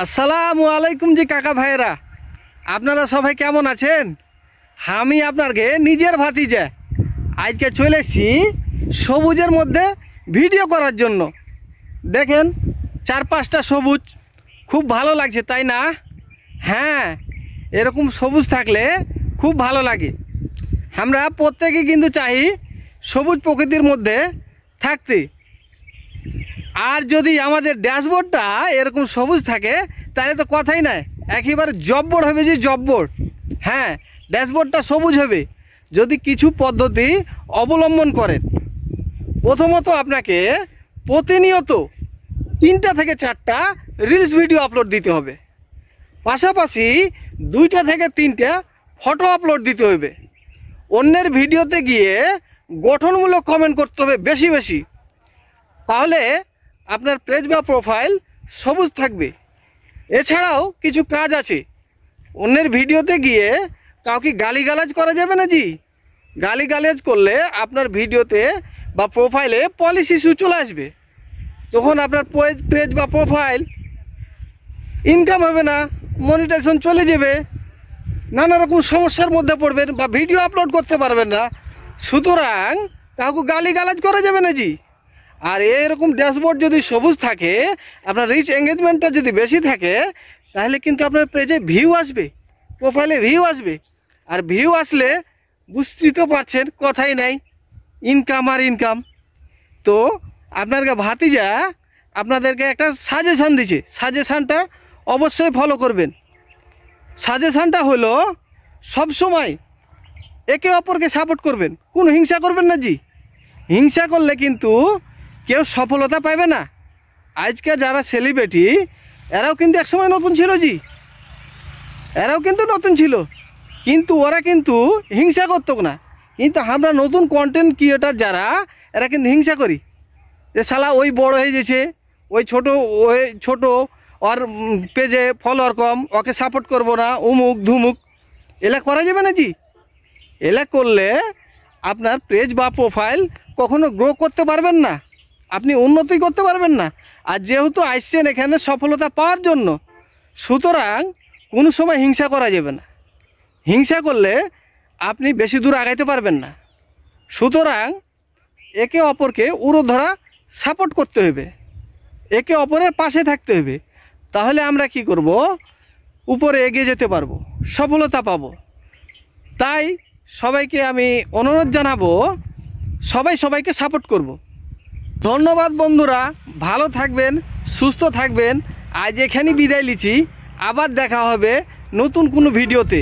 আসসালামু আলাইকুম জি কাকা ভাইরা, আপনারা সবাই কেমন আছেন? আমি আপনাকে নিজের ভাতিজা আজকে চলে এসেছি সবুজের মধ্যে ভিডিও করার জন্য। দেখেন চার পাঁচটা সবুজ, খুব ভালো লাগছে তাই না? হ্যাঁ, এরকম সবুজ থাকলে খুব ভালো লাগে। আমরা প্রত্যেকেই কিন্তু চাই সবুজ প্রকৃতির মধ্যে থাকতে। আর যদি আমাদের ড্যাশবোর্ডটা এরকম সবুজ থাকে তাহলে তো কথাই নাই, একেবারে জব্বর হবে যে জব্বর। হ্যাঁ, ড্যাশবোর্ডটা সবুজ হবে যদি কিছু পদ্ধতি অবলম্বন করেন। প্রথমত আপনাকে প্রতিনিয়ত 3টা থেকে 4টা রিলস ভিডিও আপলোড দিতে হবে, পাশাপাশি 2টা থেকে 3টা ফটো আপলোড দিতে হবে। অন্যের ভিডিওতে গিয়ে গঠনমূলক কমেন্ট করতে হবে বেশি বেশি, তাহলে আপনার পেজ বা প্রোফাইল সবুজ থাকবে। এছাড়াও কিছু কাজ আছে, অন্যের ভিডিওতে গিয়ে কাউকে গালিগালাজ করা যাবে না জি। গালিগালাজ করলে আপনার ভিডিওতে বা প্রোফাইলে পলিসি ইস্যু চলে আসবে, তখন আপনার পেজ বা প্রোফাইল ইনকাম হবে না, মনিটাইজেশন চলে যাবে, নানা রকম সমস্যার মধ্যে পড়বেন বা ভিডিও আপলোড করতে পারবেন না। সুতরাং কাউকে গালিগালাজ করা যাবে না জি। আর এরকম ড্যাশবোর্ড যদি সবুজ থাকে, আপনার রিচ এঙ্গেজমেন্টটা যদি বেশি থাকে, তাহলে কিন্তু আপনার পেজে ভিউ আসবে, প্রোফাইলে ভিউ আসবে। আর ভিউ আসলে বুঝতেই তো পারছেন, কথাই নাই, ইনকাম আর ইনকাম। তো আপনার ভাতিজা আপনাদেরকে একটা সাজেশান দিছে, সাজেশানটা অবশ্যই ফলো করবেন। সাজেশানটা হলো সবসময় একে অপরকে সাপোর্ট করবেন, কোনো হিংসা করবেন না জি। হিংসা করলে কিন্তু কেউ সফলতা পাবে না। আজকে যারা সেলিব্রিটি এরাও কিন্তু একসময় নতুন ছিল জি, এরাও কিন্তু নতুন ছিল, কিন্তু ওরা কিন্তু হিংসা করতো না। কিন্তু আমরা নতুন কন্টেন্ট ক্রিয়েটার যারা, এরা কিন্তু হিংসা করি যে শালা ওই বড় হয়ে গেছে, ওই ছোট ওর পেজে ফলোয়ার কম, ওকে সাপোর্ট করবো না, উমুক ধুমুক। এলা করা যাবে না জি। এলা করলে আপনার পেজ বা প্রোফাইল কখনো গ্রো করতে পারবেন না, আপনি উন্নতি করতে পারবেন না। আর যেহেতু আসছেন এখানে সফলতা পাওয়ার জন্য, সুতরাং কোনো সময় হিংসা করা যাবে না। হিংসা করলে আপনি বেশি দূর আগাইতে পারবেন না। সুতরাং একে অপরকে উড়োধরা সাপোর্ট করতে হবে, একে অপরের পাশে থাকতে হবে, তাহলে আমরা কি করব, উপরে এগিয়ে যেতে পারবো, সফলতা পাবো। তাই সবাইকে আমি অনুরোধ জানাবো, সবাইকে সাপোর্ট করব। ধন্যবাদ বন্ধুরা, ভালো থাকবেন, সুস্থ থাকবেন। আজ এখানেই বিদায় নিচ্ছি, আবার দেখা হবে নতুন কোনো ভিডিওতে।